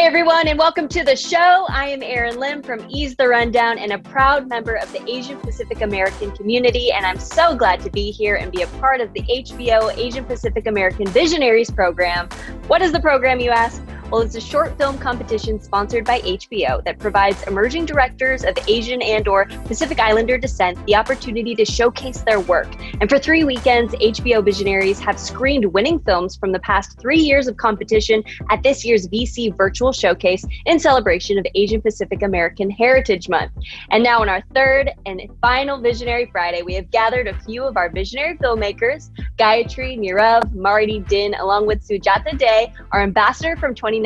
Hey everyone, and welcome to the show. I am Erin Lim from Ease the Rundown and a proud member of the Asian Pacific American community, and I'm so glad to be here and be a part of the HBO Asian Pacific American Visionaries program. What is the program, you ask? Well, it's a short film competition sponsored by HBO that provides emerging directors of Asian and/or Pacific Islander descent the opportunity to showcase their work. And for 3 weekends, HBO Visionaries have screened winning films from the past 3 years of competition at this year's VC Virtual Showcase in celebration of Asian Pacific American Heritage Month. And now on our third and final Visionary Friday, we have gathered a few of our visionary filmmakers. Gayatri, Nirav, Marty, Din, along with Sujata Day, our ambassador from 2019,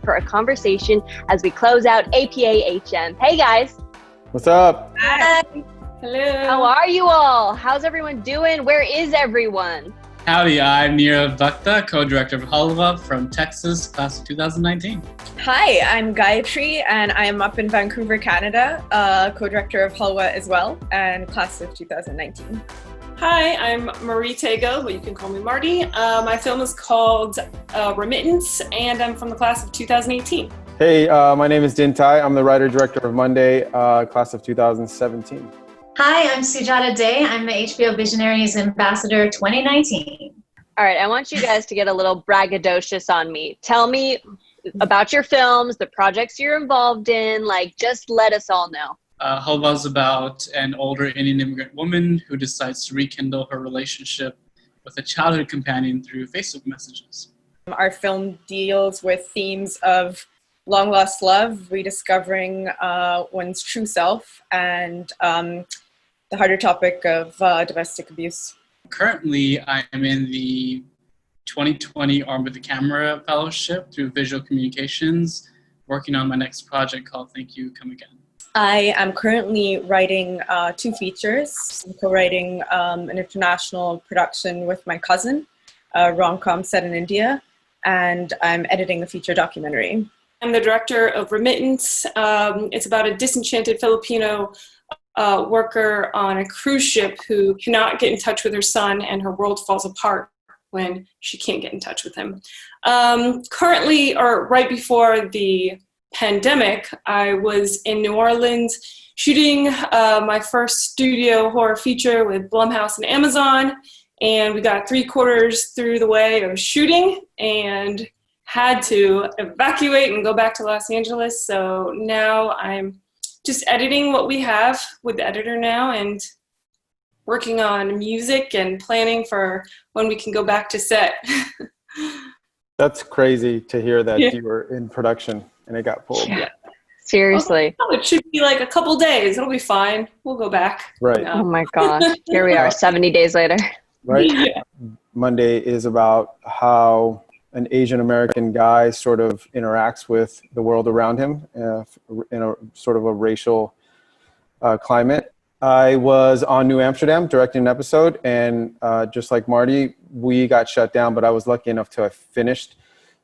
for a conversation as we close out APA-HM. Hey guys. What's up? Hi. Hello. How are you all? How's everyone doing? Where is everyone? Howdy, I'm Nirav Bhakta, co-director of Halwa from Texas, class of 2019. Hi, I'm Gayatri, and I'm up in Vancouver, Canada, co-director of Halwa as well, and class of 2019. Hi, I'm Marie Tego, but you can call me Marty. My film is called Remittance, and I'm from the class of 2018. Hey, my name is Din Tai. I'm the writer-director of Monday, class of 2017. Hi, I'm Sujata Day. I'm the HBO Visionaries Ambassador 2019. All right, I want you guys to get a little braggadocious on me. Tell me about your films, the projects you're involved in, just let us all know. Halwa is about an older Indian immigrant woman who decides to rekindle her relationship with a childhood companion through Facebook messages. Our film deals with themes of long-lost love, rediscovering one's true self, and the harder topic of domestic abuse. Currently, I'm in the 2020 Armed with the Camera Fellowship through Visual Communications, working on my next project called Thank You, Come Again. I am currently writing 2 features. I'm co-writing an international production with my cousin, a rom-com set in India, and I'm editing a feature documentary. I'm the director of Remittance. It's about a disenchanted Filipino worker on a cruise ship who cannot get in touch with her son, and her world falls apart when she can't get in touch with him. Currently, or right before the pandemic, I was in New Orleans shooting my first studio horror feature with Blumhouse and Amazon, and we got 3/4 through the way of shooting and had to evacuate and go back to Los Angeles. So now I'm just editing what we have with the editor now and working on music and planning for when we can go back to set. That's crazy to hear that you were in production and it got pulled. Yeah. Seriously. Oh, it should be like a couple days. It'll be fine. We'll go back. Right. Oh my gosh. Here we are 70 days later. Right. Yeah. Monday is about how an Asian American guy sort of interacts with the world around him in a sort of a racial climate. I was on New Amsterdam directing an episode, and just like Marty, we got shut down, but I was lucky enough to have finished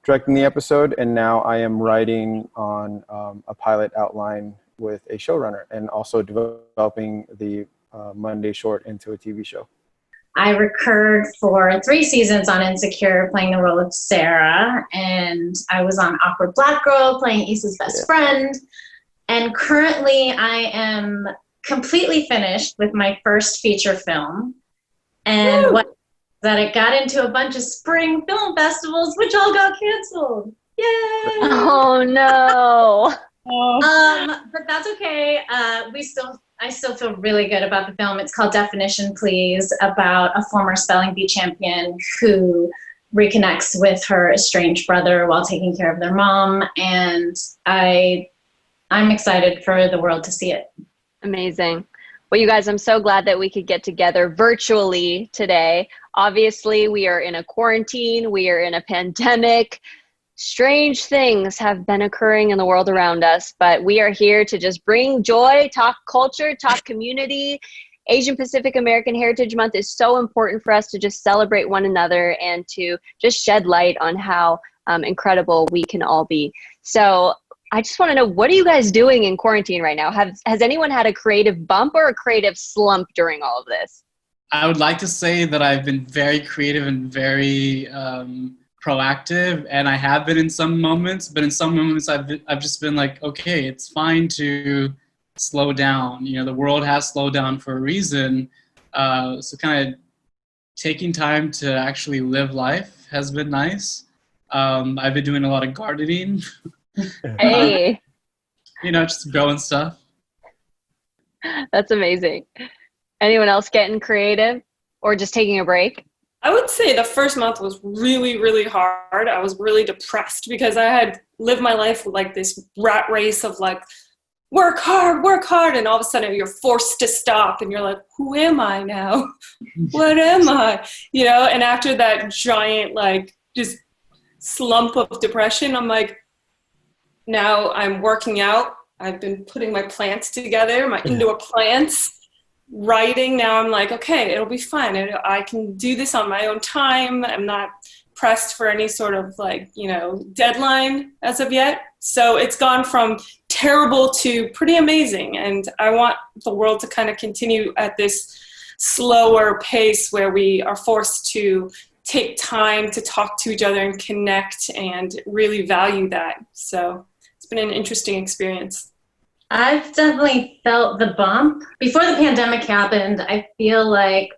directing the episode, and now I am writing on a pilot outline with a showrunner and also developing the Monday short into a TV show. I recurred for 3 seasons on Insecure, playing the role of Sarah, and I was on Awkward Black Girl, playing Issa's best friend. And currently, I am completely finished with my first feature film. And that it got into a bunch of spring film festivals, which all got canceled. Yay! Oh no. But that's okay. I still feel really good about the film. It's called Definition Please, about a former spelling bee champion who reconnects with her estranged brother while taking care of their mom. And I'm excited for the world to see it. Amazing. Well, you guys, I'm so glad that we could get together virtually today. Obviously, we are in a quarantine. We are in a pandemic. Strange things have been occurring in the world around us, but we are here to just bring joy, talk culture, talk community. Asian Pacific American Heritage Month is so important for us to just celebrate one another and to just shed light on how incredible we can all be. So I just want to know, what are you guys doing in quarantine right now? Has anyone had a creative bump or a creative slump during all of this? I would like to say that I've been very creative and very proactive, and I have been in some moments, but in some moments I've just been like, okay, it's fine to slow down. You know, the world has slowed down for a reason. So kind of taking time to actually live life has been nice. I've been doing a lot of gardening. Hey, Just growing stuff. that's amazing. Anyone else getting creative or just taking a break? I would say the first month was really, really hard. I was really depressed because I had lived my life with like this rat race of like, work hard. And all of a sudden you're forced to stop and you're like, who am I now? What am I? And after that giant, like just slump of depression, I'm like, now I'm working out. I've been putting my plants together, my indoor plants. Writing, now I'm like, okay, it'll be fine. I can do this on my own time. I'm not pressed for any sort of like, deadline as of yet. So it's gone from terrible to pretty amazing. And I want the world to kind of continue at this slower pace where we are forced to take time to talk to each other and connect and really value that. So it's been an interesting experience. I've definitely felt the bump. Before the pandemic happened, I feel like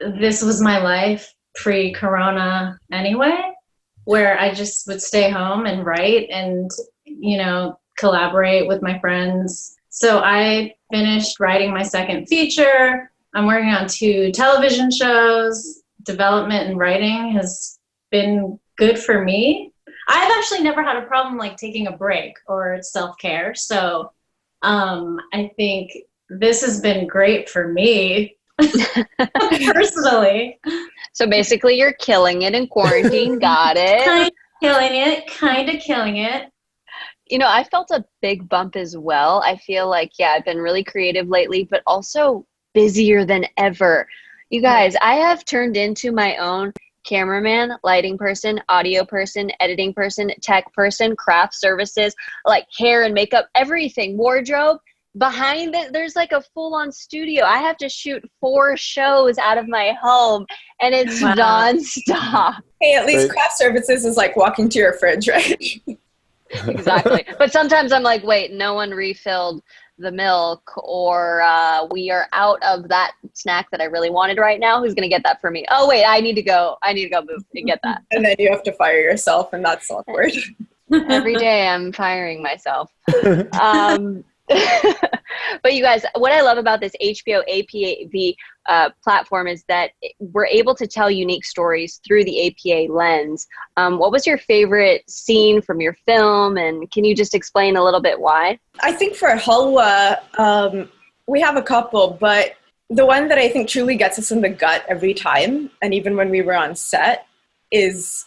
this was my life pre-corona anyway, where I just would stay home and write and, collaborate with my friends. So I finished writing my second feature. I'm working on 2 television shows. Development and writing has been good for me. I've actually never had a problem like taking a break or self-care. So I think this has been great for me personally. So basically you're killing it in quarantine. Got it. Kind of killing it. I felt a big bump as well. I feel like, I've been really creative lately, but also busier than ever. You guys, I have turned into my own cameraman, lighting person, audio person, editing person, tech person, craft services, like hair and makeup, everything, wardrobe. Behind it, there's like a full-on studio. I have to shoot 4 shows out of my home, and it's nonstop. Hey, at least craft services is like walking to your fridge, right? Exactly. But sometimes I'm like, wait, no one refilled the milk, or we are out of that snack that I really wanted right now. Who's going to get that for me? Oh, wait, I need to go move and get that. And then you have to fire yourself, and that's awkward. Every day I'm firing myself. But you guys, what I love about this HBO APAV platform is that we're able to tell unique stories through the APA lens. What was your favorite scene from your film? And can you just explain a little bit why? I think for Halwa, we have a couple, but the one that I think truly gets us in the gut every time, and even when we were on set, is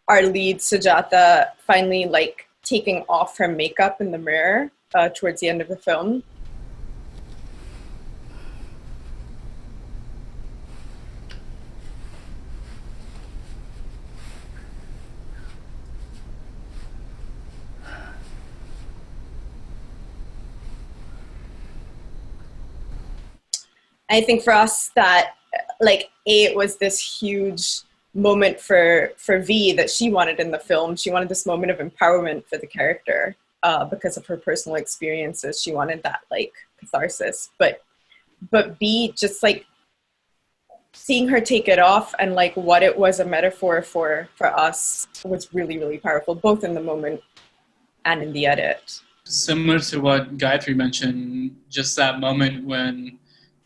our lead, Sujata, finally like taking off her makeup in the mirror towards the end of the film. I think for us that it was this huge moment for V that she wanted in the film. She wanted this moment of empowerment for the character because of her personal experiences. She wanted that catharsis. But B, just seeing her take it off and what it was a metaphor for us was really, really powerful, both in the moment and in the edit. Similar to what Gayatri mentioned, just that moment when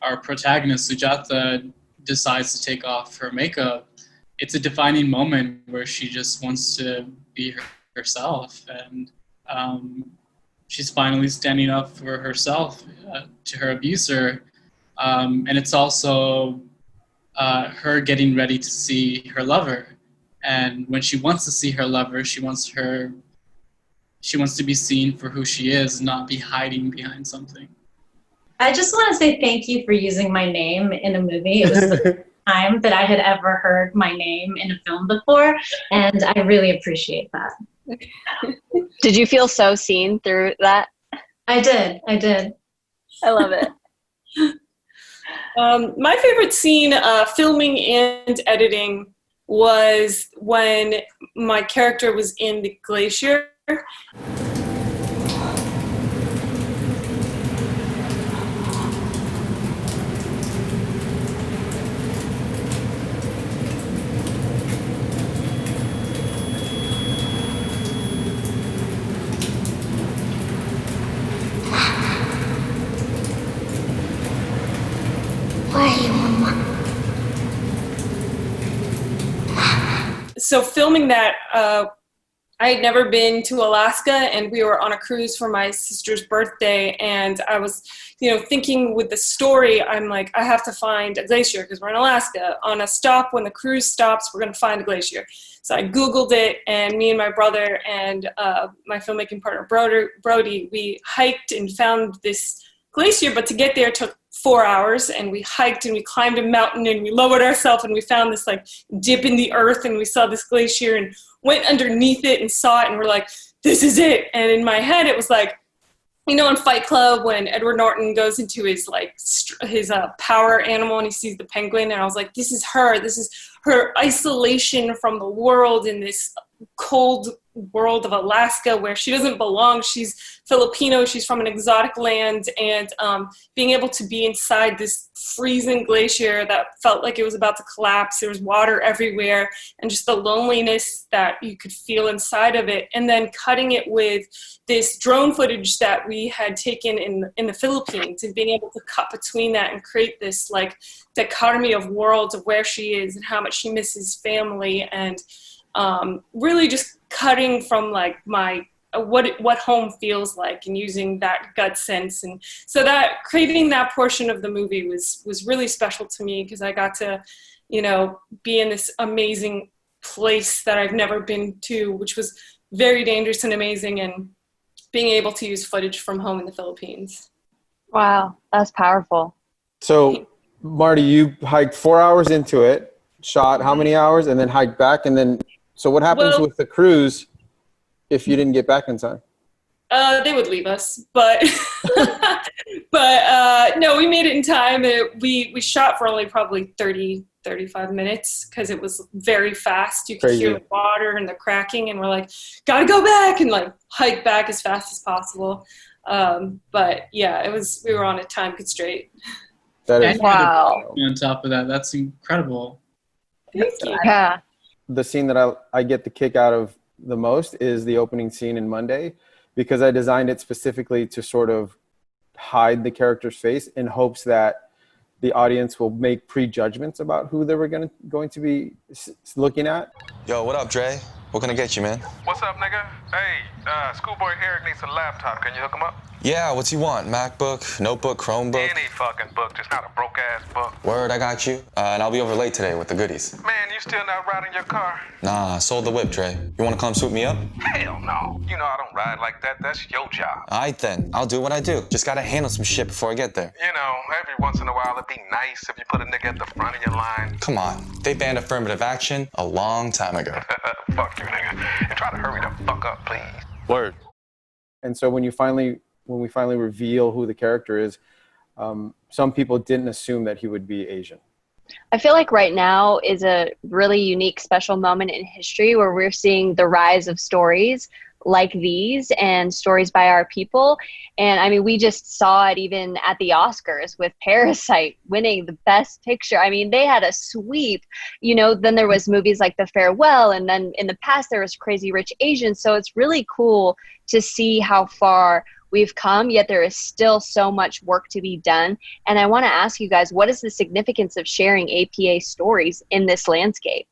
our protagonist, Sujata, decides to take off her makeup, it's a defining moment where she just wants to be herself. And she's finally standing up for herself to her abuser. And it's also her getting ready to see her lover. And when she wants to see her lover, she wants to be seen for who she is, not be hiding behind something. I just want to say thank you for using my name in a movie. It was the first time that I had ever heard my name in a film before, and I really appreciate that. Did you feel so seen through that? I did. I love it. My favorite scene, filming and editing, was when my character was in the glacier. so filming that, I had never been to Alaska, and we were on a cruise for my sister's birthday, and I was, thinking with the story, I'm like, I have to find a glacier because we're in Alaska. On a stop, when the cruise stops, we're going to find a glacier. So I Googled it, and me and my brother and my filmmaking partner, Brody, we hiked and found this glacier, but to get there took 4 hours, and we hiked and we climbed a mountain and we lowered ourselves, and we found this like dip in the earth, and we saw this glacier and went underneath it and saw it, and we're like, this is it. And in my head it was like, in Fight Club when Edward Norton goes into his power animal and he sees the penguin, and I was like, this is her isolation from the world in this cold world of Alaska where she doesn't belong. She's Filipino, she's from an exotic land, and being able to be inside this freezing glacier that felt like it was about to collapse. There was water everywhere, and just the loneliness that you could feel inside of it, and then cutting it with this drone footage that we had taken in the Philippines, and being able to cut between that and create this like dichotomy of worlds of where she is and how much she misses family, and really just cutting from like what home feels like, and using that gut sense. And so that creating that portion of the movie was really special to me, because I got to be in this amazing place that I've never been to, which was very dangerous and amazing, and being able to use footage from home in the Philippines. Wow, that's powerful. So Marty, you hiked 4 hours into it, shot how many hours, and then hiked back, and then so what happens with the cruise if you didn't get back in time? They would leave us, but no, we made it in time. We shot for only probably 35 minutes because it was very fast. You could hear the water and the cracking, and we're like, gotta go back, and like hike back as fast as possible. But yeah, we were on a time constraint. That is wow. On top of that, that's incredible. Thank you. Yeah. The scene that I get the kick out of the most is the opening scene in Monday, because I designed it specifically to sort of hide the character's face in hopes that the audience will make prejudgments about who they were going to be looking at. Yo, what up, Dre? What can I get you, man? What's up, nigga? Hey, schoolboy Eric needs a laptop. Can you hook him up? Yeah, what's he want? MacBook, notebook, Chromebook? Any fucking book, just not a broke-ass book. Word, I got you. And I'll be over late today with the goodies. Man, you still not riding your car? Nah, sold the whip, Dre. You wanna come swoop me up? Hell no. You know I don't ride like that. That's your job. Alright then, I'll do what I do. Just gotta handle some shit before I get there. You know, every once in a while it'd be nice if you put a nigga at the front of your line. Come on, they banned affirmative action a long time ago. Fuck you, nigga. And try to hurry the fuck up, please. Word. And so when we finally reveal who the character is, some people didn't assume that he would be Asian. I feel like right now is a really unique, special moment in history where we're seeing the rise of stories like these and stories by our people. And I mean, we just saw it even at the Oscars with Parasite winning the Best Picture. I mean, they had a sweep, then there was movies like The Farewell, and then in the past there was Crazy Rich Asians. So it's really cool to see how far we've come, yet there is still so much work to be done. And I want to ask you guys, what is the significance of sharing APA stories in this landscape?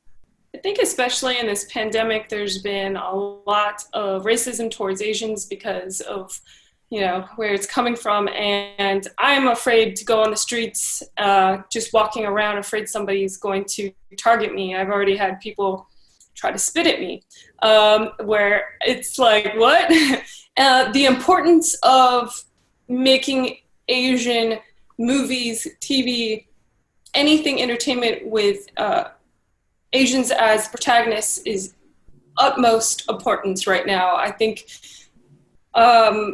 I think especially in this pandemic, there's been a lot of racism towards Asians because of, where it's coming from. And I'm afraid to go on the streets, just walking around, afraid somebody's going to target me. I've already had people try to spit at me, where it's like, what? The importance of making Asian movies, TV, anything entertainment with Asians as protagonists is utmost importance right now. I think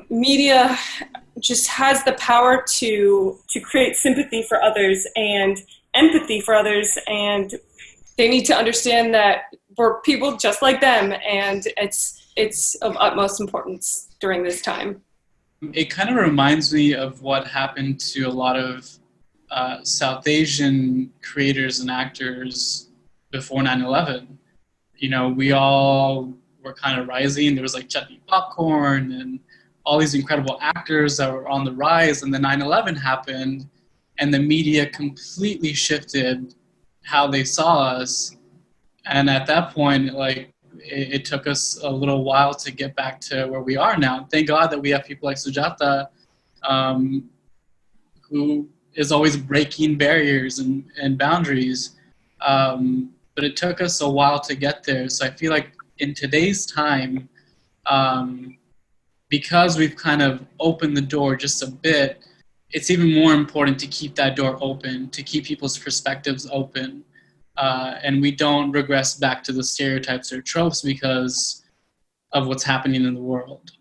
media just has the power to create sympathy for others and empathy for others, and they need to understand that we're people just like them, and it's of utmost importance during this time. It kind of reminds me of what happened to a lot of South Asian creators and actors before 9/11. We all were kind of rising. There was like Chutney Popcorn and all these incredible actors that were on the rise, and then 9/11 happened, and the media completely shifted how they saw us. And at that point, like, it took us a little while to get back to where we are now. Thank God that we have people like Sujata, who is always breaking barriers and boundaries. But it took us a while to get there. So I feel like in today's time, because we've kind of opened the door just a bit, it's even more important to keep that door open, to keep people's perspectives open. And we don't regress back to the stereotypes or tropes because of what's happening in the world.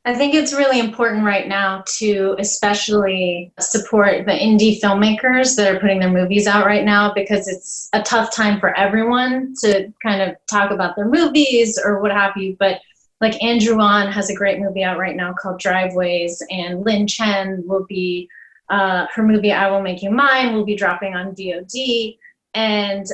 I think it's really important right now to especially support the indie filmmakers that are putting their movies out right now, because it's a tough time for everyone to kind of talk about their movies or what have you. But like Andrew Wan has a great movie out right now called Driveways, and Lin Chen will be, her movie I Will Make You Mine will be dropping on VOD. And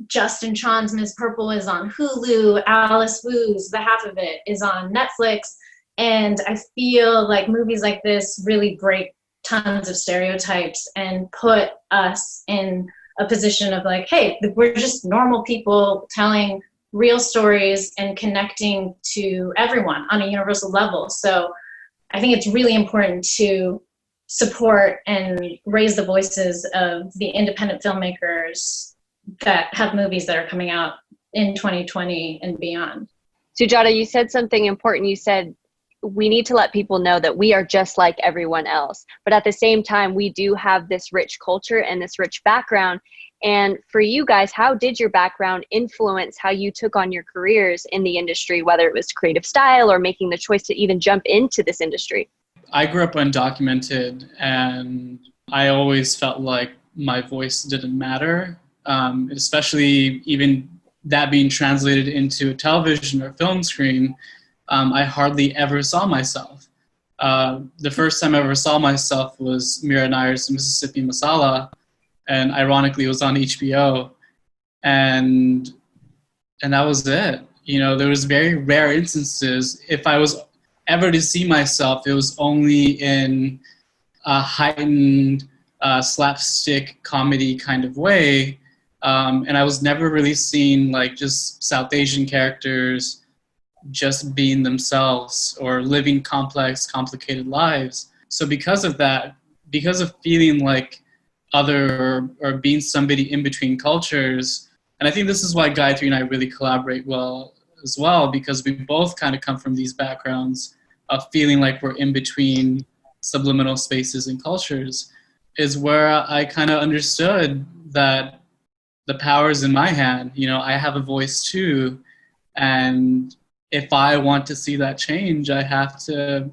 Justin Chan's Ms. Purple is on Hulu. Alice Wu's The Half of It is on Netflix. And I feel like movies like this really break tons of stereotypes and put us in a position of like, hey, we're just normal people telling real stories and connecting to everyone on a universal level. So I think it's really important to support and raise the voices of the independent filmmakers that have movies that are coming out in 2020 and beyond. Sujata, you said something important. You said, we need to let people know that we are just like everyone else. But at the same time, we do have this rich culture and this rich background. And for you guys, how did your background influence how you took on your careers in the industry, whether it was creative style or making the choice to even jump into this industry? I grew up undocumented, and I always felt like my voice didn't matter, especially even that being translated into a television or film screen. I hardly ever saw myself. The first time I ever saw myself was Mira Nair's Mississippi Masala, and ironically it was on HBO. And that was it. You know, there was very rare instances. If I was ever to see myself, it was only in a heightened slapstick comedy kind of way. And I was never really seeing like just South Asian characters just being themselves or living complex, complicated lives. So because of that, because of feeling like other or being somebody in between cultures, and I think this is why Gayatri and I really collaborate well as well, because we both kind of come from these backgrounds of feeling like we're in between subliminal spaces and cultures, is where I kind of understood that the power is in my hand. You know, I have a voice too, and if I want to see that change, I have to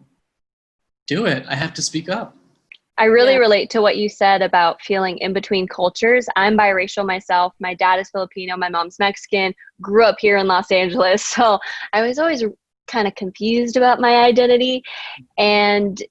do it. I have to speak up. I really relate to what you said about feeling in between cultures. I'm biracial myself. My dad is Filipino. My mom's Mexican. Grew up here in Los Angeles. So I was always kind of confused about my identity. And,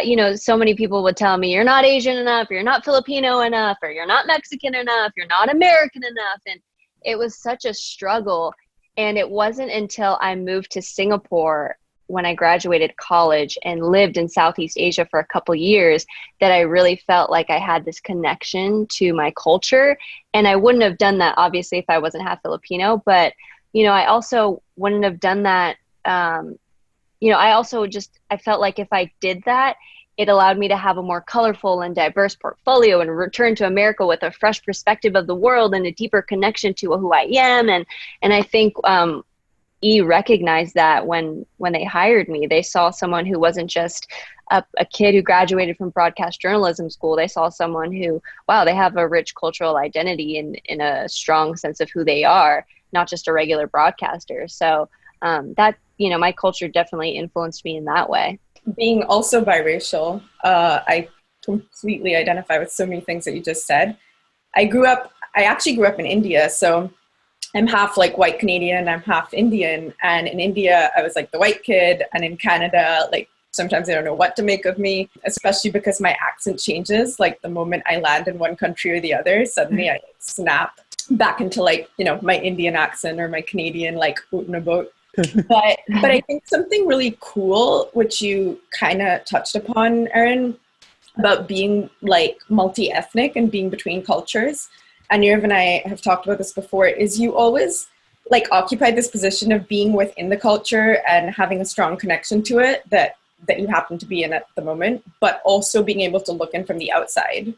you know, so many people would tell me, you're not Asian enough, you're not Filipino enough, or you're not Mexican enough, you're not American enough. And it was such a struggle. And it wasn't until I moved to Singapore when I graduated college and lived in Southeast Asia for a couple years that I really felt like I had this connection to my culture. And I wouldn't have done that, obviously, if I wasn't half Filipino. But, you know, I also wouldn't have done that. You know, I felt like if I did that, it allowed me to have a more colorful and diverse portfolio and return to America with a fresh perspective of the world and a deeper connection to who I am. And I think E recognized that when they hired me. They saw someone who wasn't just a kid who graduated from broadcast journalism school. They saw someone who, wow, they have a rich cultural identity in a strong sense of who they are, not just a regular broadcaster. So that, you know, my culture definitely influenced me in that way. Being also biracial, I completely identify with so many things that you just said. I actually grew up in India, so I'm half like white Canadian, I'm half Indian. And in India, I was like the white kid. And in Canada, like sometimes I don't know what to make of me, especially because my accent changes. Like the moment I land in one country or the other, suddenly I snap back into like, you know, my Indian accent or my Canadian, like Utnabot. But I think something really cool, which you kind of touched upon, Erin, about being like multi-ethnic and being between cultures, Anirv and I have talked about this before, is you always like occupy this position of being within the culture and having a strong connection to it that you happen to be in at the moment, but also being able to look in from the outside.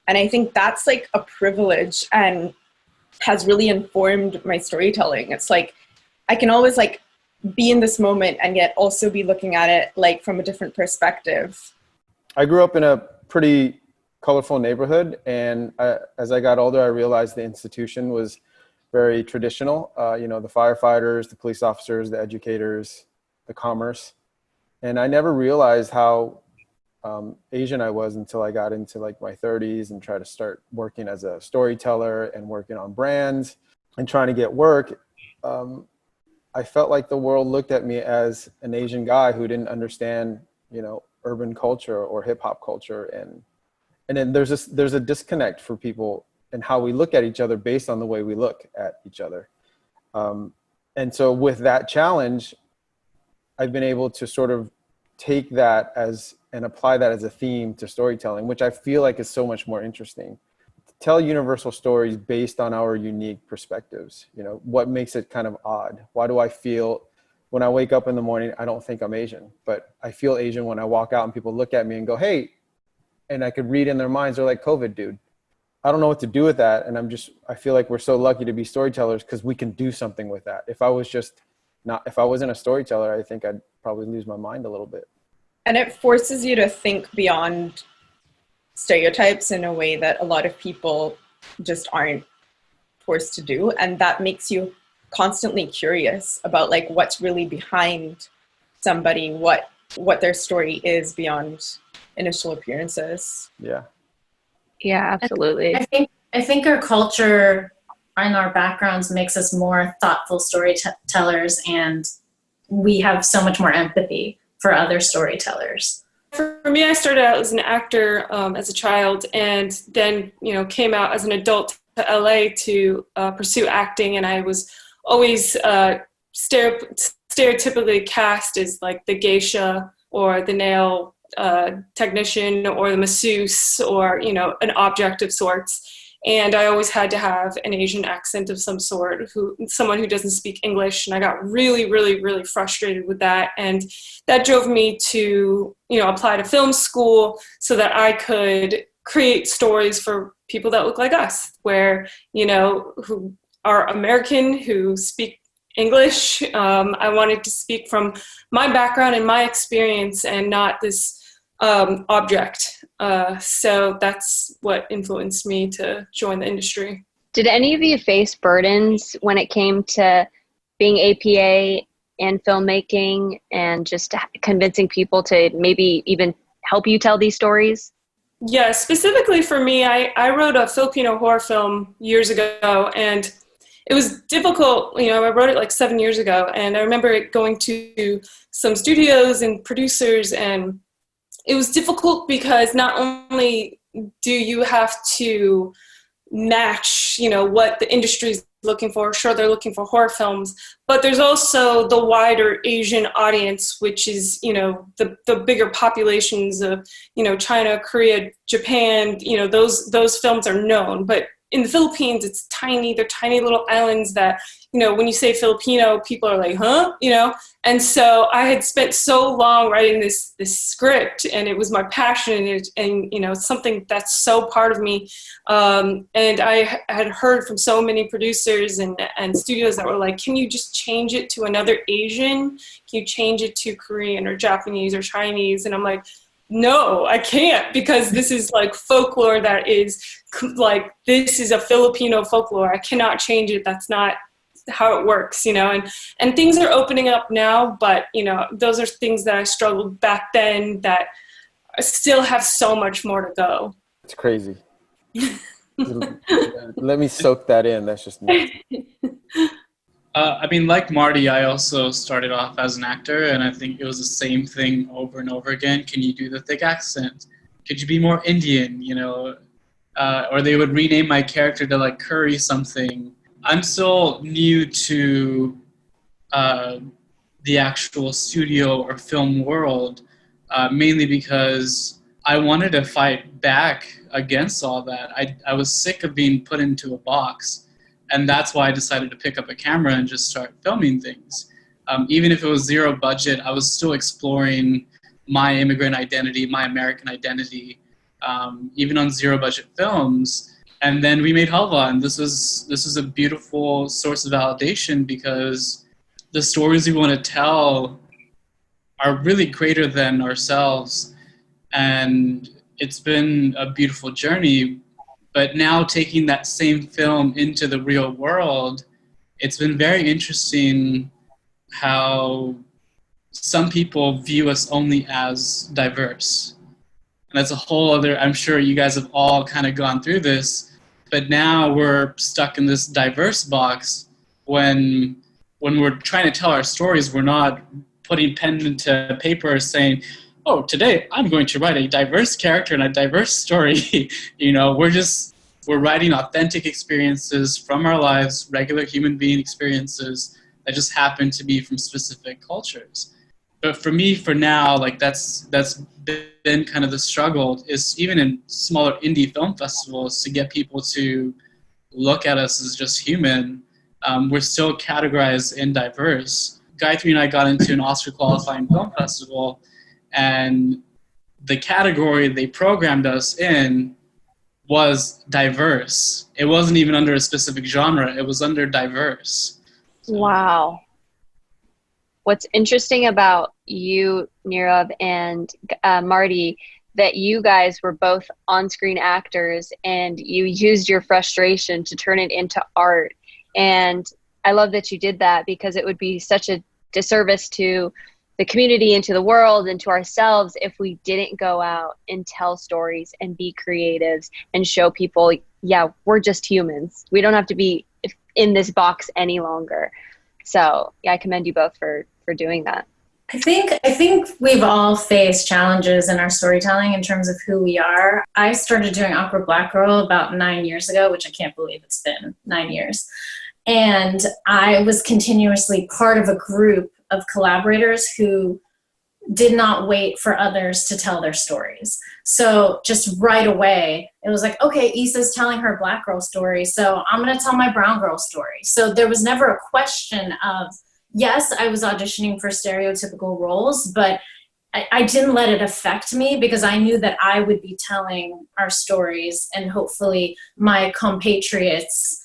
And I think that's like a privilege and has really informed my storytelling. It's like, I can always like be in this moment and yet also be looking at it like from a different perspective. I grew up in a pretty colorful neighborhood, and as I got older, I realized the institution was very traditional. You know, the firefighters, the police officers, the educators, the commerce. And I never realized how Asian I was until I got into like my 30s and tried to start working as a storyteller and working on brands and trying to get work. I felt like the world looked at me as an Asian guy who didn't understand, you know, urban culture or hip hop culture. And then there's a disconnect for people and how we look at each other based on the way we look at each other. And so with that challenge, I've been able to sort of take that and apply that as a theme to storytelling, which I feel like is so much more interesting. Tell universal stories based on our unique perspectives. You know, what makes it kind of odd? Why do I feel when I wake up in the morning, I don't think I'm Asian, but I feel Asian when I walk out and people look at me and go, hey, and I could read in their minds, they're like, COVID, dude. I don't know what to do with that. And I feel like we're so lucky to be storytellers because we can do something with that. If I wasn't a storyteller, I think I'd probably lose my mind a little bit. And it forces you to think beyond stereotypes in a way that a lot of people just aren't forced to do. And that makes you constantly curious about like what's really behind somebody, what their story is beyond initial appearances. Yeah. Yeah, absolutely. I think our culture and our backgrounds makes us more thoughtful storytellers, and we have so much more empathy for other storytellers. For me, I started out as an actor as a child, and then came out as an adult to LA to pursue acting, and I was always stereotypically cast as like the geisha or the nail technician or the masseuse or an object of sorts. And I always had to have an Asian accent of some sort, someone who doesn't speak English. And I got really, really, really frustrated with that. And that drove me to, apply to film school so that I could create stories for people that look like us, where, who are American, who speak English. I wanted to speak from my background and my experience and not this object. So that's what influenced me to join the industry. Did any of you face burdens when it came to being APA and filmmaking and just convincing people to maybe even help you tell these stories? Yeah, specifically for me, I wrote a Filipino horror film years ago, and it was difficult. I wrote it like 7 years ago, and I remember going to some studios and producers, and it was difficult because not only do you have to match, what the industry is looking for. Sure, they're looking for horror films, but there's also the wider Asian audience, which is, the bigger populations of, China, Korea, Japan, those films are known. But in the Philippines, it's tiny. They're tiny little islands that, when you say Filipino, people are like, huh? And so I had spent so long writing this script, and it was my passion, and something that's so part of me. And I had heard from so many producers and studios that were like, can you just change it to another Asian? Can you change it to Korean or Japanese or Chinese? And I'm like, no, I can't, because this is like folklore that is like, this is a Filipino folklore. I cannot change it. That's not how it works, and things are opening up now, but, those are things that I struggled back then that still have so much more to go. It's crazy. Let me soak that in. That's just nuts. Like Marty, I also started off as an actor, and I think it was the same thing over and over again. Can you do the thick accent? Could you be more Indian, or they would rename my character to like Curry something. I'm still new to the actual studio or film world, mainly because I wanted to fight back against all that. I was sick of being put into a box. And that's why I decided to pick up a camera and just start filming things. Even if it was zero budget, I was still exploring my immigrant identity, my American identity, even on zero budget films. And then we made Halva, and this was a beautiful source of validation because the stories we want to tell are really greater than ourselves. And it's been a beautiful journey. But now taking that same film into the real world, it's been very interesting how some people view us only as diverse. And that's a whole other, I'm sure you guys have all kind of gone through this, but now we're stuck in this diverse box when we're trying to tell our stories, we're not putting pen into paper saying, oh, today I'm going to write a diverse character and a diverse story. You know, we're writing authentic experiences from our lives, regular human being experiences that just happen to be from specific cultures. But for me, for now, like that's been kind of the struggle, is even in smaller indie film festivals to get people to look at us as just human. We're still categorized in diverse. Gayatri and I got into an Oscar qualifying film festival, and the category they programmed us in was diverse. It wasn't even under a specific genre. It was under diverse. So. Wow. What's interesting about you, Nirav, and Marty, that you guys were both on-screen actors and you used your frustration to turn it into art. And I love that you did that, because it would be such a disservice to the community and to the world and to ourselves if we didn't go out and tell stories and be creatives and show people, yeah, we're just humans. We don't have to be in this box any longer. So yeah, I commend you both for doing that. I think we've all faced challenges in our storytelling in terms of who we are. I started doing Awkward Black Girl about 9 years ago, which I can't believe it's been 9 years. And I was continuously part of a group of collaborators who did not wait for others to tell their stories. So just right away, it was like, okay, Issa's telling her Black girl story, so I'm going to tell my brown girl story. So there was never a question of, yes, I was auditioning for stereotypical roles, but I didn't let it affect me, because I knew that I would be telling our stories, and hopefully my compatriots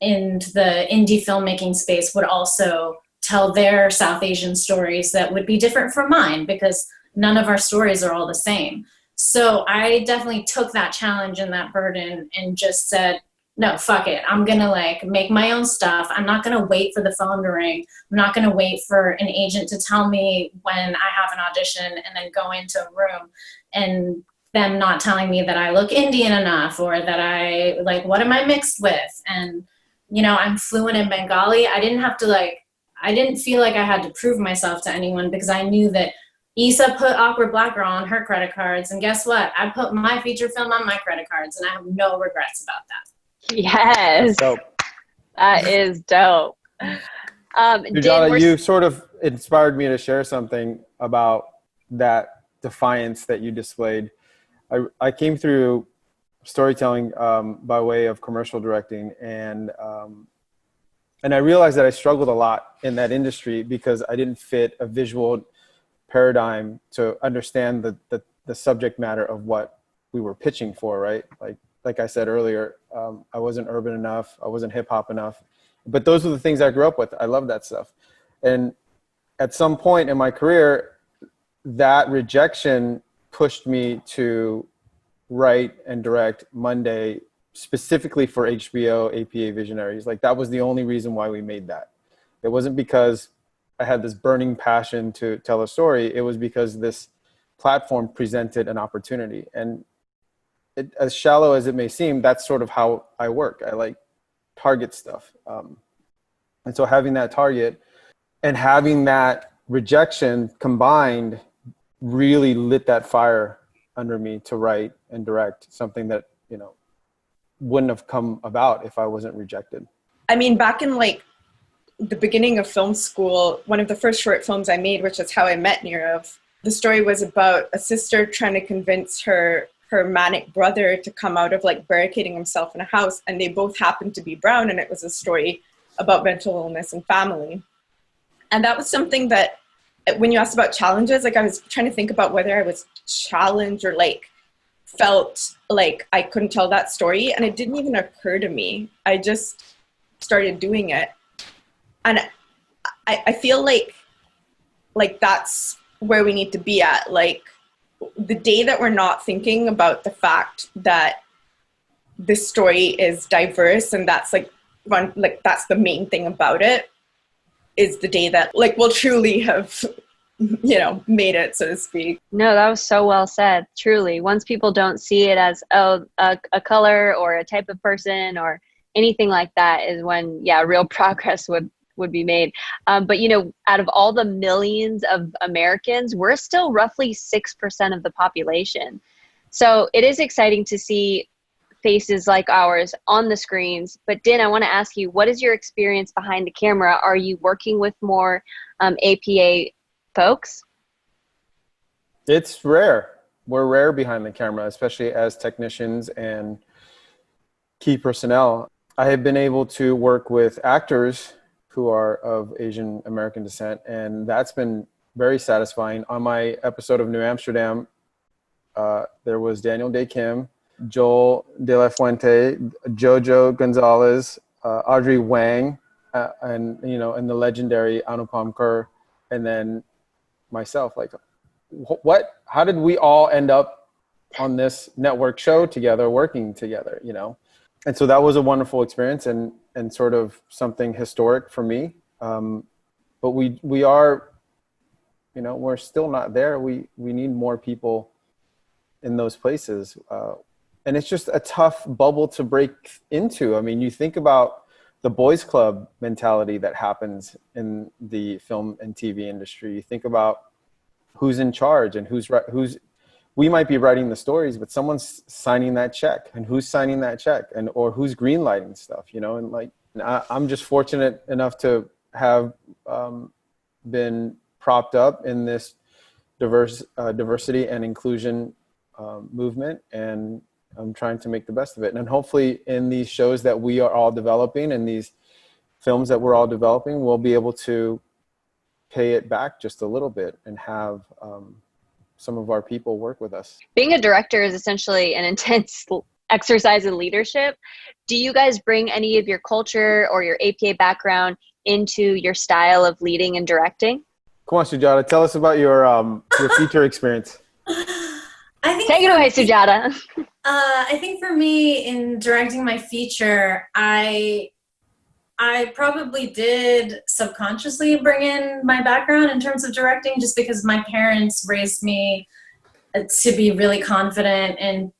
in the indie filmmaking space would also tell their South Asian stories that would be different from mine, because none of our stories are all the same. So I definitely took that challenge and that burden and just said, no, fuck it. I'm going to make my own stuff. I'm not going to wait for the phone to ring. I'm not going to wait for an agent to tell me when I have an audition and then go into a room and them not telling me that I look Indian enough, or that I, what am I mixed with? And, I'm fluent in Bengali. I didn't feel like I had to prove myself to anyone, because I knew that Issa put Awkward Black Girl on her credit cards, and guess what? I put my feature film on my credit cards, and I have no regrets about that. Yes. Dope. That is dope. Sujata, you sort of inspired me to share something about that defiance that you displayed. I came through storytelling by way of commercial directing, and I realized that I struggled a lot in that industry because I didn't fit a visual paradigm to understand the subject matter of what we were pitching for, right? Like I said earlier, I wasn't urban enough, I wasn't hip hop enough, but those were the things I grew up with. I love that stuff. And at some point in my career, that rejection pushed me to write and direct Monday specifically for HBO, APA Visionaries. That was the only reason why we made that. It wasn't because I had this burning passion to tell a story. It was because this platform presented an opportunity. And as shallow as it may seem, that's sort of how I work. I target stuff. And so having that target and having that rejection combined really lit that fire under me to write and direct something that, wouldn't have come about if I wasn't rejected. I mean, back in the beginning of film school, one of the first short films I made, which is how I met Nirav, The story was about a sister trying to convince her manic brother to come out of like barricading himself in a house, and they both happened to be brown, and it was a story about mental illness and family. And that was something that, when you asked about challenges, like I was trying to think about whether I was challenged or like felt like I couldn't tell that story, and it didn't even occur to me. I just started doing it, and I feel like that's where we need to be at. Like, the day that we're not thinking about the fact that this story is diverse and that's that's the main thing about it, is the day that like we'll truly have, you know, made it, so to speak. No, that was so well said. Truly, once people don't see it as a color or a type of person or anything like that, is when real progress would be made. But, you know, out of all the millions of Americans, we're still roughly 6% of the population. So it is exciting to see faces like ours on the screens. But Din, I want to ask you, what is your experience behind the camera? Are you working with more APA folks? It's rare. We're rare behind the camera, especially as technicians and key personnel. I have been able to work with actors who are of Asian American descent, and that's been very satisfying. On my episode of New Amsterdam, there was Daniel Day Kim, Joel De La Fuente, Jojo Gonzalez, Audrey Wang, and the legendary Anupam Kher, and then myself. Like, what? How did we all end up on this network show together, working together? You know, and so that was a wonderful experience and sort of something historic for me. But we are, we're still not there. We need more people in those places. And it's just a tough bubble to break into. I mean, you think about the boys club mentality that happens in the film and TV industry. You think about who's in charge and we might be writing the stories, but someone's signing that check, and who's signing that check, or who's greenlighting stuff, and like, I'm just fortunate enough to have been propped up in this diversity and inclusion movement, and I'm trying to make the best of it. And hopefully in these shows that we are all developing and these films that we're all developing, we'll be able to pay it back just a little bit and have some of our people work with us. Being a director is essentially an intense exercise in leadership. Do you guys bring any of your culture or your APA background into your style of leading and directing? Come on, Sujata, tell us about your feature experience. Take it away, Sujata. I think for me, in directing my feature, I probably did subconsciously bring in my background in terms of directing, just because my parents raised me to be really confident, and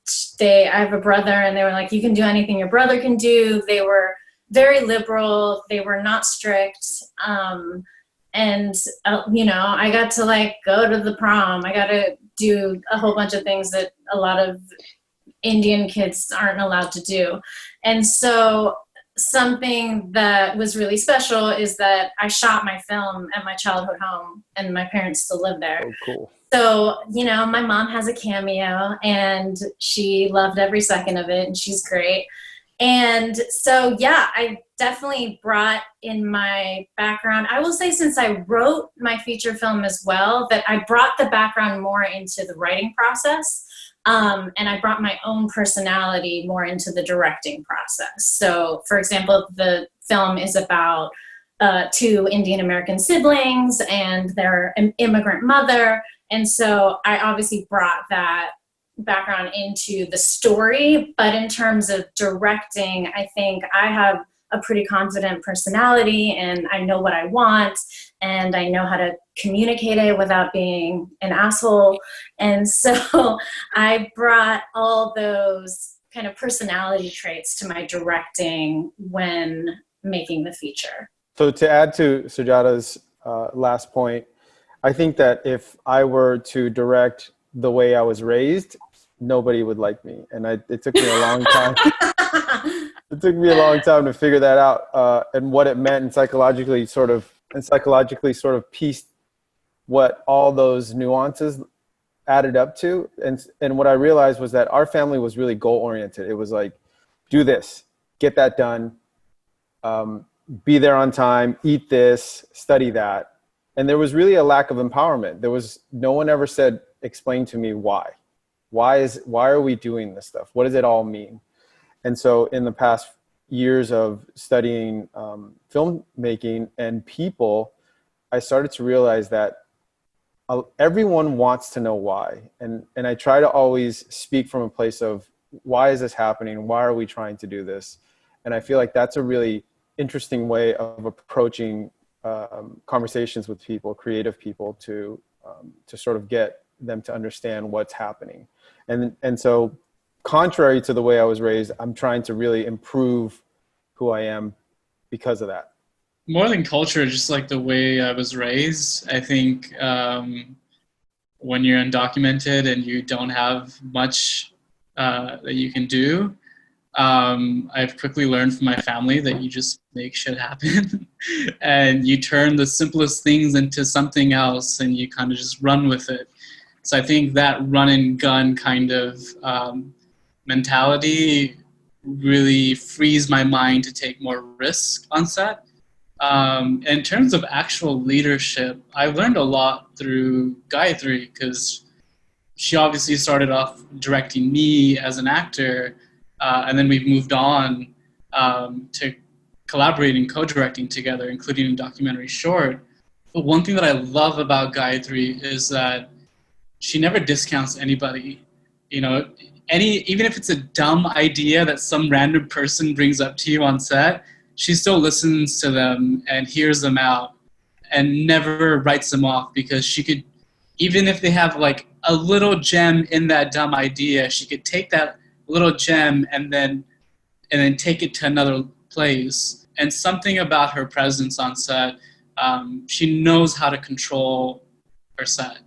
I have a brother, and they were like, you can do anything your brother can do. They were very liberal. They were not strict. And I got to like go to the prom. I got to do a whole bunch of things that a lot of Indian kids aren't allowed to do. And so something that was really special is that I shot my film at my childhood home, and my parents still live there. Oh, cool. So, my mom has a cameo, and she loved every second of it, and she's great. And so, I definitely brought in my background. I will say, since I wrote my feature film as well, that I brought the background more into the writing process. And I brought my own personality more into the directing process. So, for example, the film is about two Indian American siblings and their immigrant mother. And so I obviously brought that background into the story. But in terms of directing, I think I have a pretty confident personality, and I know what I want, and I know how to communicate it without being an asshole. And so I brought all those kind of personality traits to my directing when making the feature. So to add to Sujata's last point, I think that if I were to direct the way I was raised, nobody would like me. And it took me a long time. It took me a long time to figure that out, and what it meant, and psychologically sort of pieced what all those nuances added up to. And what I realized was that our family was really goal oriented. It was like, do this, get that done, be there on time, eat this, study that. And there was really a lack of empowerment. No one ever said, explain to me why. Why are we doing this stuff? What does it all mean? And so in the past years of studying filmmaking and people, I started to realize that everyone wants to know why. And I try to always speak from a place of, why is this happening? Why are we trying to do this? And I feel like that's a really interesting way of approaching conversations with people, creative people, to sort of get them to understand what's happening. And so contrary to the way I was raised, I'm trying to really improve who I am because of that. More than culture, just like the way I was raised, I think when you're undocumented and you don't have much that you can do, I've quickly learned from my family that you just make shit happen and you turn the simplest things into something else and you kind of just run with it. So I think that run and gun kind of mentality really frees my mind to take more risk on set. In terms of actual leadership, I learned a lot through Gayatri because she obviously started off directing me as an actor, and then we've moved on to collaborating, co-directing together, including a documentary short. But one thing that I love about Gayatri is that she never discounts anybody. You know, even if it's a dumb idea that some random person brings up to you on set, she still listens to them and hears them out and never writes them off, because she could, even if they have like a little gem in that dumb idea, she could take that little gem and then take it to another place. And something about her presence on set, she knows how to control her set.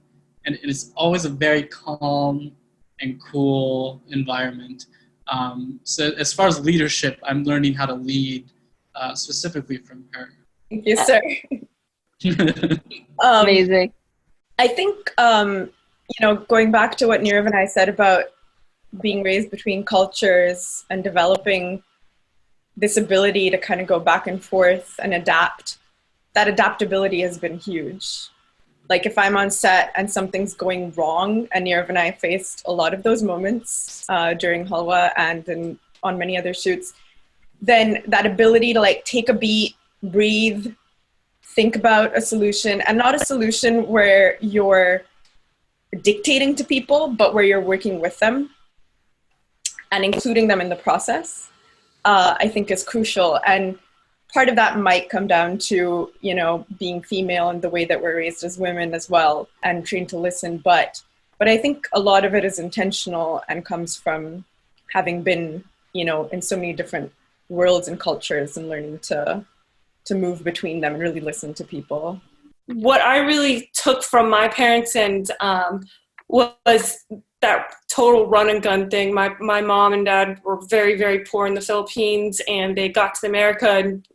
And it's always a very calm and cool environment. So as far as leadership, I'm learning how to lead specifically from her. Thank you, sir. Amazing. I think, going back to what Nirav and I said about being raised between cultures and developing this ability to kind of go back and forth and adapt, that adaptability has been huge. Like if I'm on set and something's going wrong, and Nirav and I faced a lot of those moments during Halwa and on many other shoots, then that ability to like take a beat, breathe, think about a solution, and not a solution where you're dictating to people, but where you're working with them and including them in the process, I think is crucial. And part of that might come down to, being female and the way that we're raised as women as well and trained to listen. But I think a lot of it is intentional and comes from having been, in so many different worlds and cultures and learning to move between them and really listen to people. What I really took from my parents and was that total run and gun thing. My mom and dad were very, very poor in the Philippines, and they got to America and,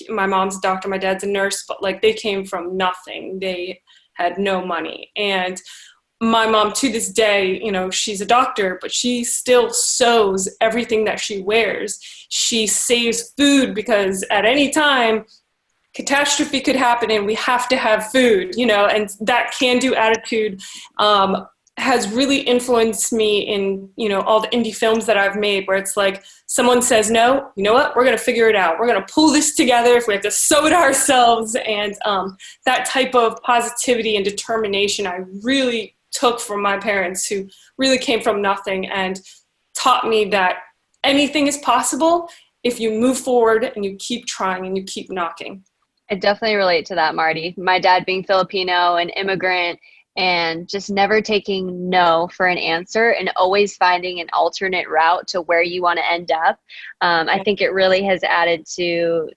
my mom's a doctor, my dad's a nurse, but like they came from nothing. They had no money. And my mom to this day, she's a doctor, but she still sews everything that she wears. She saves food because at any time, catastrophe could happen and we have to have food, and that can-do attitude has really influenced me in, all the indie films that I've made, where it's like someone says, no, you know what, we're going to figure it out. We're going to pull this together if we have to sew it ourselves. And that type of positivity and determination I really took from my parents, who really came from nothing and taught me that anything is possible if you move forward and you keep trying and you keep knocking. I definitely relate to that, Marty. My dad being Filipino, an immigrant, and just never taking no for an answer and always finding an alternate route to where you want to end up. I think it really has added to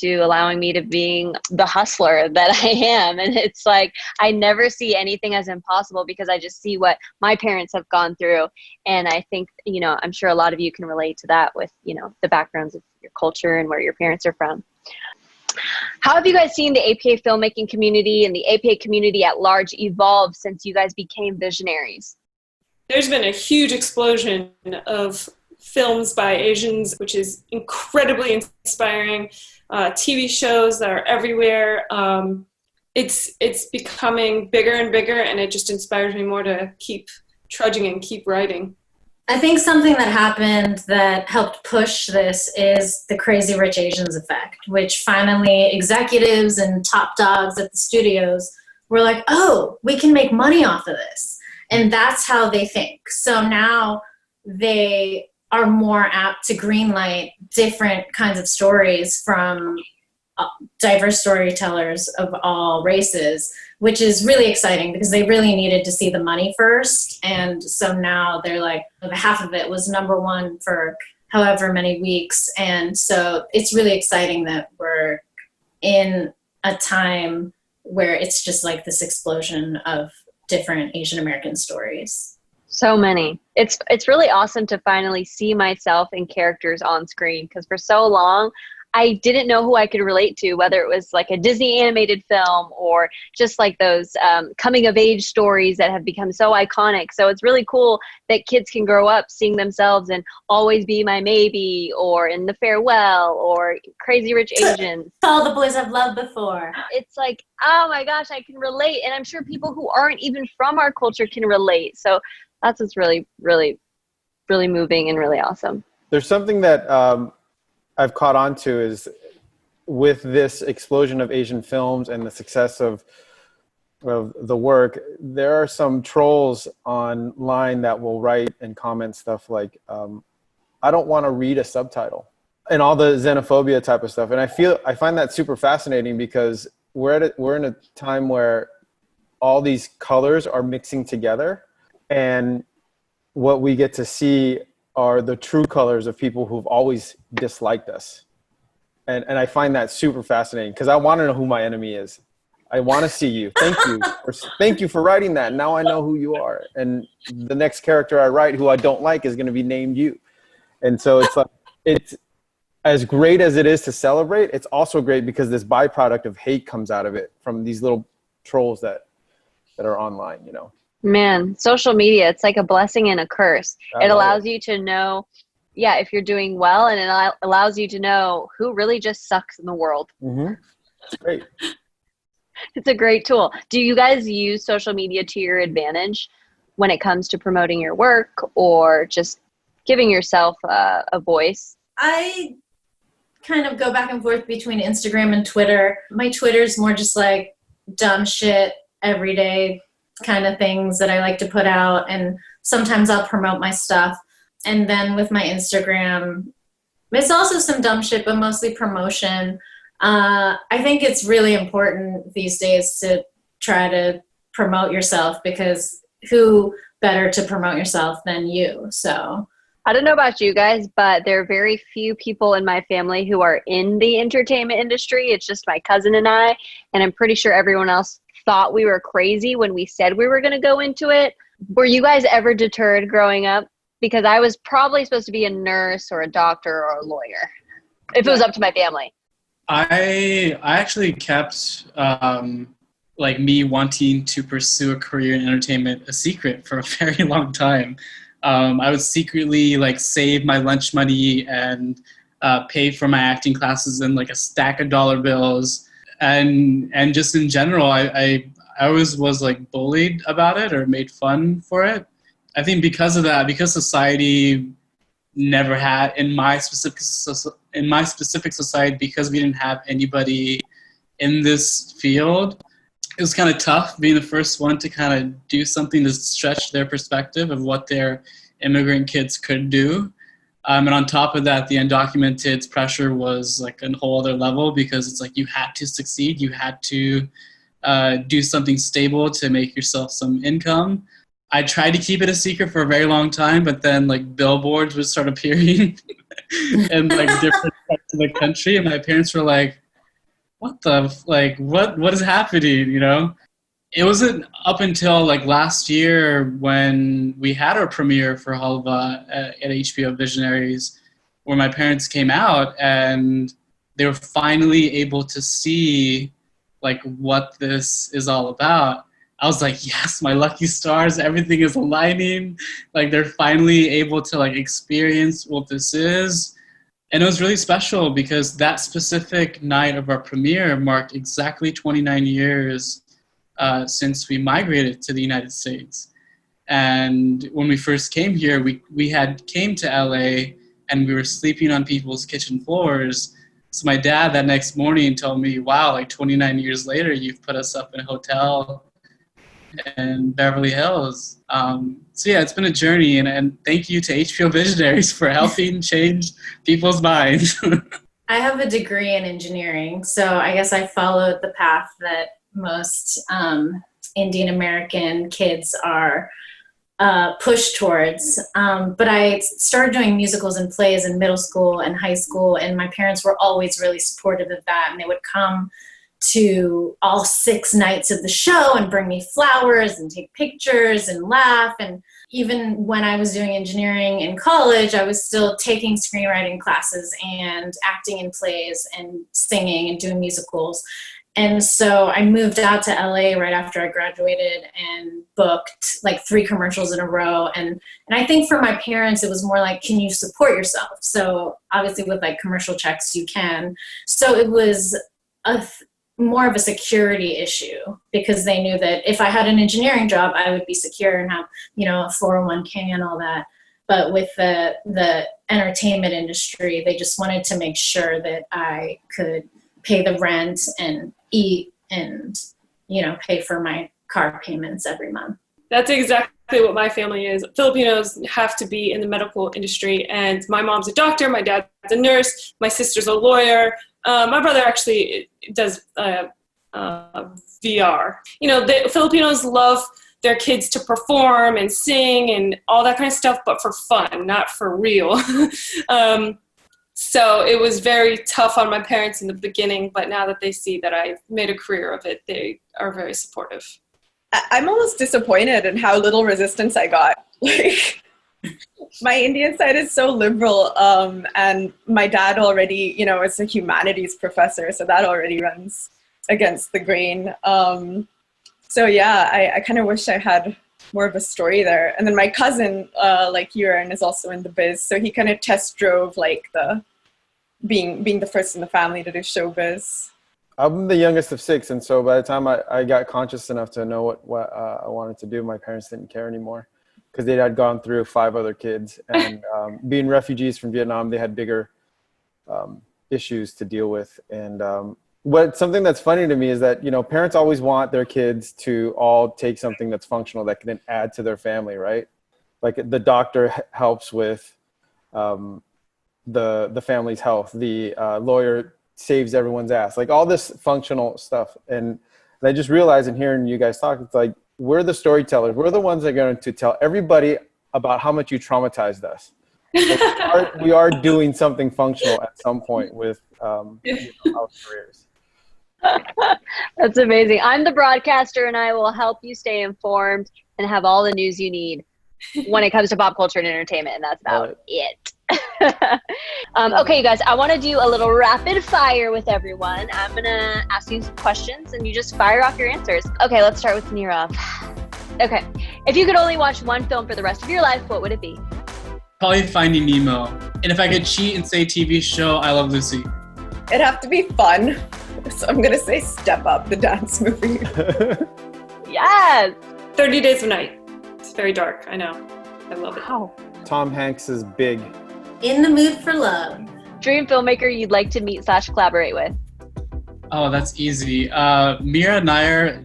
allowing me to being the hustler that I am. And it's like, I never see anything as impossible because I just see what my parents have gone through. And I think, I'm sure a lot of you can relate to that with, the backgrounds of your culture and where your parents are from. How have you guys seen the APA filmmaking community and the APA community at large evolve since you guys became Visionaries? There's been a huge explosion of films by Asians, which is incredibly inspiring. TV shows that are everywhere. It's becoming bigger and bigger, and it just inspires me more to keep trudging and keep writing. I think something that happened that helped push this is the Crazy Rich Asians effect, which finally executives and top dogs at the studios were like, oh, we can make money off of this. And that's how they think. So now they are more apt to greenlight different kinds of stories from diverse storytellers of all races, which is really exciting because they really needed to see the money first. And so now they're like, half of it was #1 for however many weeks. And so it's really exciting that we're in a time where it's just like this explosion of different Asian American stories. So many. It's really awesome to finally see myself in characters on screen, because for so long I didn't know who I could relate to, whether it was like a Disney animated film or just like those coming of age stories that have become so iconic. So it's really cool that kids can grow up seeing themselves in Always Be My Maybe or in The Farewell or Crazy Rich Asians. All the boys I've loved before. It's like, oh my gosh, I can relate. And I'm sure people who aren't even from our culture can relate. So that's what's really, really, really moving and really awesome. There's something that I've caught on to is with this explosion of Asian films and the success of the work, there are some trolls online that will write and comment stuff like, I don't want to read a subtitle, and all the xenophobia type of stuff. And I find that super fascinating because we're in a time where all these colors are mixing together, and what we get to see are the true colors of people who've always disliked us. And I find that super fascinating because I want to know who my enemy is. I want to see you. Thank you for writing that. Now I know who you are. And the next character I write who I don't like is going to be named you. And so it's like, it's as great as it is to celebrate. It's also great because this byproduct of hate comes out of it from these little trolls that are online, you know. Man, social media, it's like a blessing and a curse. It allows you to know, if you're doing well, and it allows you to know who really just sucks in the world. Mm-hmm. That's great. It's a great tool. Do you guys use social media to your advantage when it comes to promoting your work or just giving yourself a voice? I kind of go back and forth between Instagram and Twitter. My Twitter's more just like dumb shit every day kind of things that I like to put out, and sometimes I'll promote my stuff. And then with my Instagram, it's also some dumb shit, but mostly promotion. I think it's really important these days to try to promote yourself, because who better to promote yourself than you? So I don't know about you guys, but there are very few people in my family who are in the entertainment industry. It's just my cousin and I, and I'm pretty sure everyone else thought we were crazy when we said we were going to go into it. Were you guys ever deterred growing up? Because I was probably supposed to be a nurse or a doctor or a lawyer if it was up to my family. I actually kept like me wanting to pursue a career in entertainment a secret for a very long time. I would secretly like save my lunch money and pay for my acting classes in like a stack of dollar bills. And just in general, I always was like bullied about it or made fun for it. I think because of that, because society never had in my specific society, because we didn't have anybody in this field, it was kind of tough being the first one to kind of do something to stretch their perspective of what their immigrant kids could do. And on top of that, the undocumented pressure was like a whole other level, because it's like you had to succeed. You had to do something stable to make yourself some income. I tried to keep it a secret for a very long time, but then like billboards would start appearing in like different parts of the country. And my parents were like, what is happening? You know? It wasn't up until like last year when we had our premiere for Halva at HBO Visionaries, where my parents came out, and they were finally able to see like what this is all about. I was like, yes, my lucky stars, everything is aligning. Like they're finally able to like experience what this is. And it was really special because that specific night of our premiere marked exactly 29 years since we migrated to the United States. And when we first came here, we had came to LA and we were sleeping on people's kitchen floors. So my dad that next morning told me, wow, like 29 years later, you've put us up in a hotel in Beverly Hills. So yeah, it's been a journey, and thank you to HBO Visionaries for helping change people's minds. I have a degree in engineering, so I guess I followed the path that most Indian American kids are pushed towards. But I started doing musicals and plays in middle school and high school, and my parents were always really supportive of that, and they would come to all 6 nights of the show and bring me flowers and take pictures and laugh. And even when I was doing engineering in college, I was still taking screenwriting classes and acting in plays and singing and doing musicals. And so I moved out to LA right after I graduated and booked like 3 commercials in a row. And I think for my parents, it was more like, can you support yourself? So obviously with like commercial checks, you can. So it was more of a security issue because they knew that if I had an engineering job, I would be secure and have, you know, a 401k and all that. But with the entertainment industry, they just wanted to make sure that I could pay the rent and eat and, you know, pay for my car payments every month. That's exactly what my family is. Filipinos have to be in the medical industry, and my mom's a doctor, my dad's a nurse, my sister's a lawyer. My brother actually does VR. You know, the Filipinos love their kids to perform and sing and all that kind of stuff, but for fun, not for real. So it was very tough on my parents in the beginning, but now that they see that I made a career of it, they are very supportive. I'm almost disappointed in how little resistance I got. Like, my Indian side is so liberal, and my dad already, you know, is a humanities professor, so that already runs against the grain. So yeah, I kind of wish I had more of a story there. And then my cousin, like Yuran, is also in the biz, so he kind of test drove like the being the first in the family to do showbiz. I'm the youngest of 6, and so by the time I got conscious enough to know what I wanted to do, my parents didn't care anymore because they had gone through 5 other kids, and being refugees from Vietnam, they had bigger issues to deal with. And something that's funny to me is that, you know, parents always want their kids to all take something that's functional that can then add to their family, right? Like the doctor helps with the family's health. The lawyer saves everyone's ass. Like all this functional stuff. And I just realized in hearing you guys talk, it's like, we're the storytellers. We're the ones that are going to tell everybody about how much you traumatized us. Like we are doing something functional at some point with our careers. That's amazing. I'm the broadcaster, and I will help you stay informed and have all the news you need when it comes to pop culture and entertainment, and that's about it. Okay, you guys, I want to do a little rapid fire with everyone. I'm going to ask you some questions, and you just fire off your answers. Okay, let's start with Nirav. Okay, if you could only watch one film for the rest of your life, what would it be? Probably Finding Nemo. And if I could cheat and say TV show, I Love Lucy. It'd have to be fun. So I'm going to say Step Up, the dance movie. Yes! 30 Days of Night. It's very dark, I know. I love it. Wow. Tom Hanks is Big. In the Mood for Love. Dream filmmaker you'd like to meet / collaborate with? Oh, that's easy. Mira and I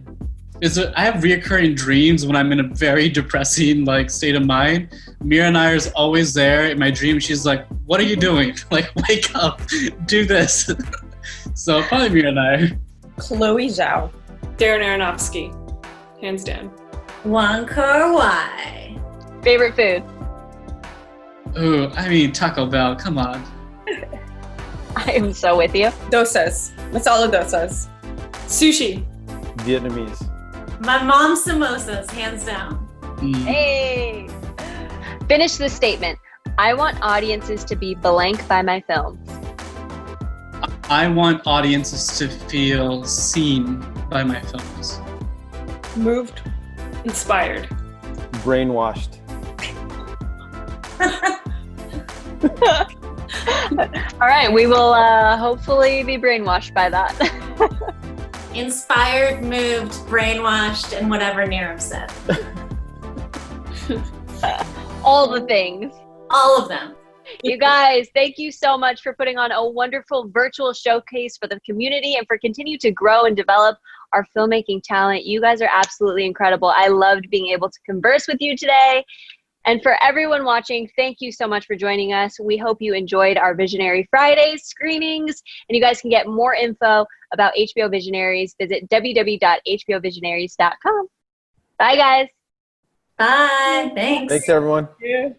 I have reoccurring dreams when I'm in a very depressing state of mind. Mira and I is always there in my dream. She's like, what are you doing? Like, wake up, do this. So probably Mira and I. Chloe Zhao. Darren Aronofsky, hands down. Wong Kar-wai. Favorite food? Ooh, I mean, Taco Bell, come on. I am so with you. Dosas. Masala dosas. Sushi. Vietnamese. My mom's samosas, hands down. Hey! Finish the statement. I want audiences to be blank by my films. I want audiences to feel seen by my films. Moved. Inspired. Brainwashed. All right, we will hopefully be brainwashed by that. Inspired, moved, brainwashed, and whatever Nirav said. All the things. All of them. You guys, thank you so much for putting on a wonderful virtual showcase for the community and for continuing to grow and develop our filmmaking talent. You guys are absolutely incredible. I loved being able to converse with you today. And for everyone watching, thank you so much for joining us. We hope you enjoyed our Visionary Fridays screenings. And you guys can get more info about HBO Visionaries. Visit www.hbovisionaries.com. Bye, guys. Bye. Thanks. Thanks, everyone. Yeah.